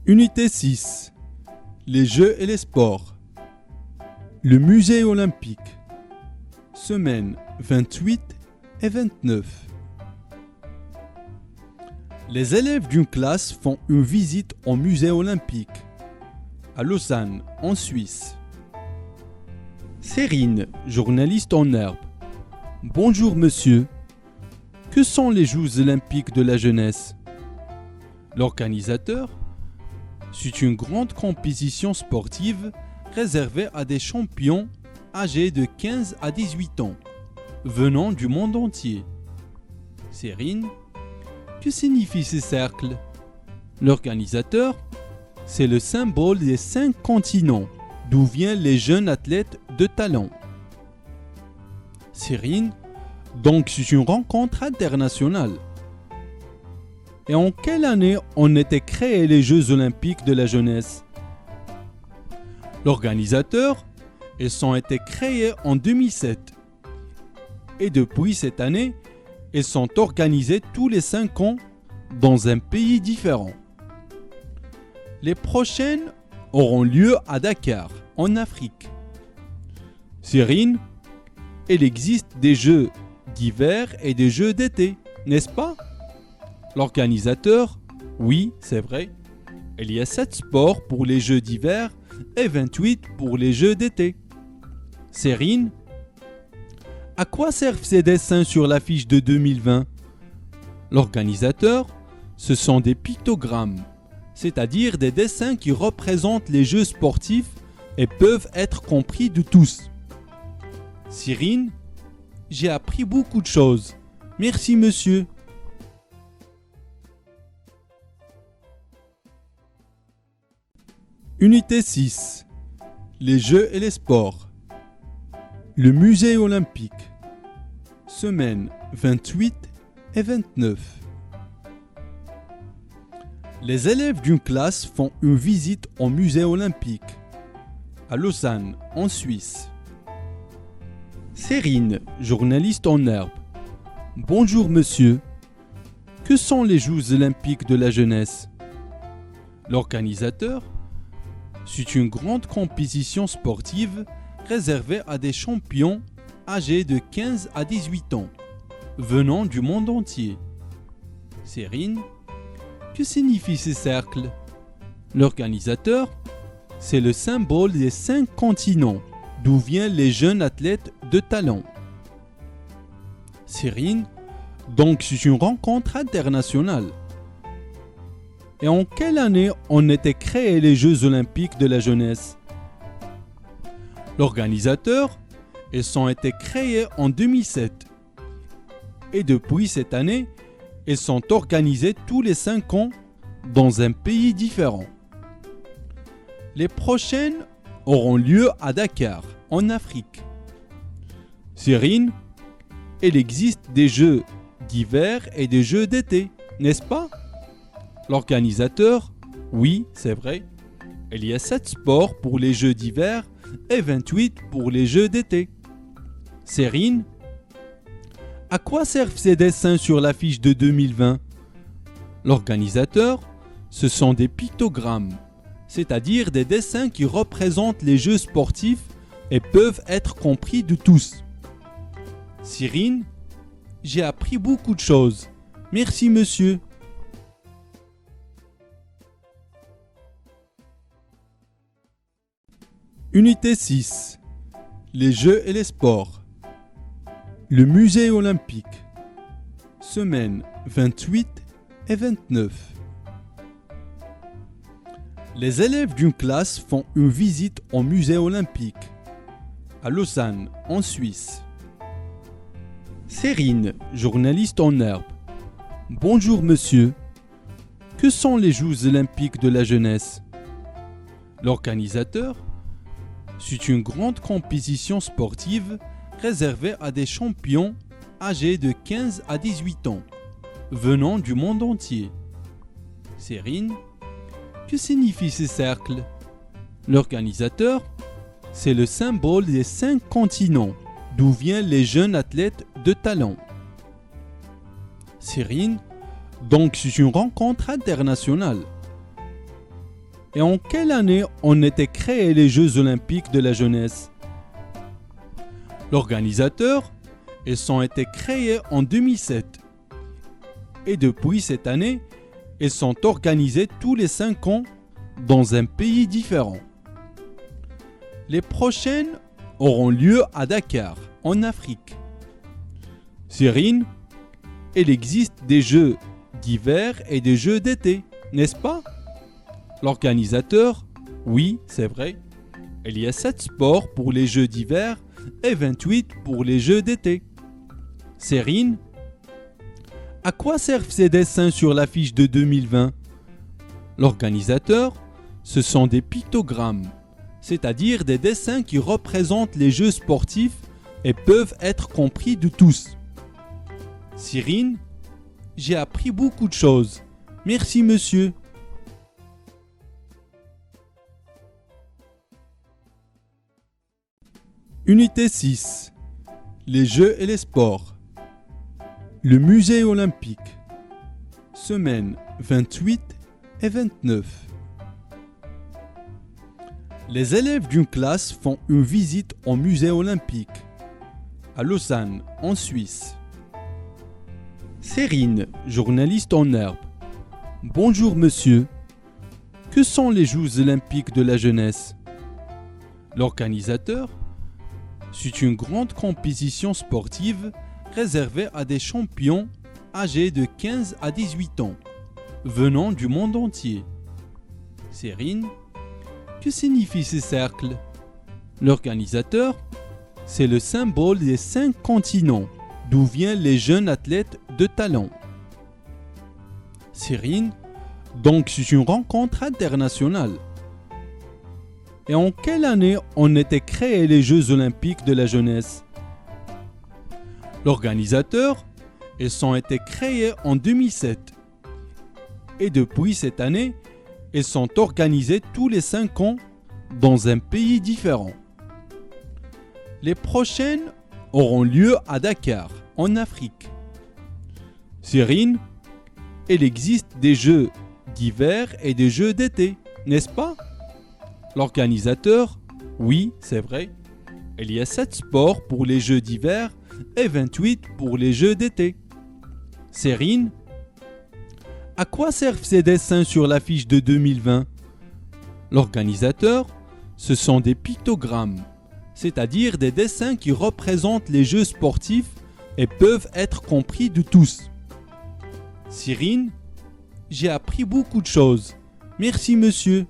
Unité 6. Les Jeux et les sports. Le musée olympique. Semaine 28 et 29. Les élèves d'une classe font une visite au musée olympique à Lausanne, en Suisse. Cérine, journaliste en herbe. Bonjour monsieur. Que sont les Jeux olympiques de la jeunesse? L'organisateur, c'est une grande compétition sportive réservée à des champions âgés de 15 à 18 ans, venant du monde entier. Cérine, que signifient ces cercles? L'organisateur, c'est le symbole des 5 continents, d'où viennent les jeunes athlètes de talent. Cérine, donc c'est une rencontre internationale. Et en quelle année ont été créés les Jeux olympiques de la jeunesse? L'organisateur, ils ont été créés en 2007. Et depuis cette année, ils sont organisés tous les 5 ans dans un pays différent. Les prochaines auront lieu à Dakar, en Afrique. Cyrine, il existe des Jeux d'hiver et des Jeux d'été, n'est-ce pas? L'organisateur, oui, c'est vrai. Il y a 7 sports pour les Jeux d'hiver et 28 pour les Jeux d'été. Cérine, à quoi servent ces dessins sur l'affiche de 2020? L'organisateur, ce sont des pictogrammes, c'est-à-dire des dessins qui représentent les Jeux sportifs et peuvent être compris de tous. Cyrine, j'ai appris beaucoup de choses. Merci monsieur. Unité 6. Les Jeux et les sports. Le musée olympique. Semaine 28 et 29. Les élèves d'une classe font une visite au musée olympique à Lausanne, en Suisse. Cérine, journaliste en herbe. Bonjour monsieur. Que sont les Jeux olympiques de la jeunesse? L'organisateur, c'est une grande compétition sportive réservée à des champions âgés de 15 à 18 ans, venant du monde entier. Cérine, que signifient ces cercles? L'organisateur, c'est le symbole des 5 continents, d'où viennent les jeunes athlètes de talent. Cérine, donc c'est une rencontre internationale. Et en quelle année ont été créés les Jeux olympiques de la jeunesse? L'organisateur, ils ont été créés en 2007. Et depuis cette année, ils sont organisés tous les 5 ans dans un pays différent. Les prochaines auront lieu à Dakar, en Afrique. Cyrine, il existe des Jeux d'hiver et des Jeux d'été, n'est-ce pas? L'organisateur, oui, c'est vrai. Il y a 7 sports pour les Jeux d'hiver et 28 pour les Jeux d'été. Cérine, à quoi servent ces dessins sur l'affiche de 2020? L'organisateur, ce sont des pictogrammes, c'est-à-dire des dessins qui représentent les Jeux sportifs et peuvent être compris de tous. Cyrine, j'ai appris beaucoup de choses. Merci monsieur. Unité 6. Les Jeux et les sports. Le musée olympique. Semaine 28 et 29. Les élèves d'une classe font une visite au musée olympique à Lausanne, en Suisse. Cérine, journaliste en herbe. Bonjour monsieur. Que sont les Jeux olympiques de la jeunesse? L'organisateur, c'est une grande compétition sportive réservée à des champions âgés de 15 à 18 ans, venant du monde entier. Cérine, que signifient ces cercles? L'organisateur, c'est le symbole des 5 continents, d'où viennent les jeunes athlètes de talent. Cérine, donc c'est une rencontre internationale. Et en quelle année ont été créés les Jeux Olympiques de la jeunesse? L'organisateur, ils ont été créés en 2007. Et depuis cette année, ils sont organisés tous les 5 ans dans un pays différent. Les prochaines auront lieu à Dakar, en Afrique. Cyrine, il existe des jeux d'hiver et des jeux d'été, n'est-ce pas? L'organisateur, oui, c'est vrai. Il y a 7 sports pour les jeux d'hiver et 28 pour les jeux d'été. Cyrine, à quoi servent ces dessins sur l'affiche de 2020? L'organisateur, ce sont des pictogrammes, c'est-à-dire des dessins qui représentent les jeux sportifs et peuvent être compris de tous. Cyrine, j'ai appris beaucoup de choses. Merci monsieur. Unité 6. Les jeux et les sports. Le musée olympique. Semaine 28 et 29. Les élèves d'une classe font une visite au musée olympique à Lausanne, en Suisse. Cyrine, journaliste en herbe. Bonjour monsieur. Que sont les Jeux olympiques de la jeunesse? L'organisateur, c'est une grande compétition sportive réservée à des champions âgés de 15 à 18 ans, venant du monde entier. Cyrine, que signifient ces cercles? L'organisateur, c'est le symbole des 5 continents, d'où viennent les jeunes athlètes de talent. Cyrine, donc c'est une rencontre internationale. Et en quelle année ont été créés les Jeux Olympiques de la jeunesse? L'organisateur, ils ont été créés en 2007. Et depuis cette année, ils sont organisés tous les 5 ans dans un pays différent. Les prochaines auront lieu à Dakar, en Afrique. Cyrine, il existe des jeux d'hiver et des jeux d'été, n'est-ce pas? L'organisateur, oui, c'est vrai. Il y a 7 sports pour les jeux d'hiver et 28 pour les jeux d'été. Cyrine, à quoi servent ces dessins sur l'affiche de 2020? L'organisateur, ce sont des pictogrammes, c'est-à-dire des dessins qui représentent les jeux sportifs et peuvent être compris de tous. Cyrine, j'ai appris beaucoup de choses. Merci monsieur.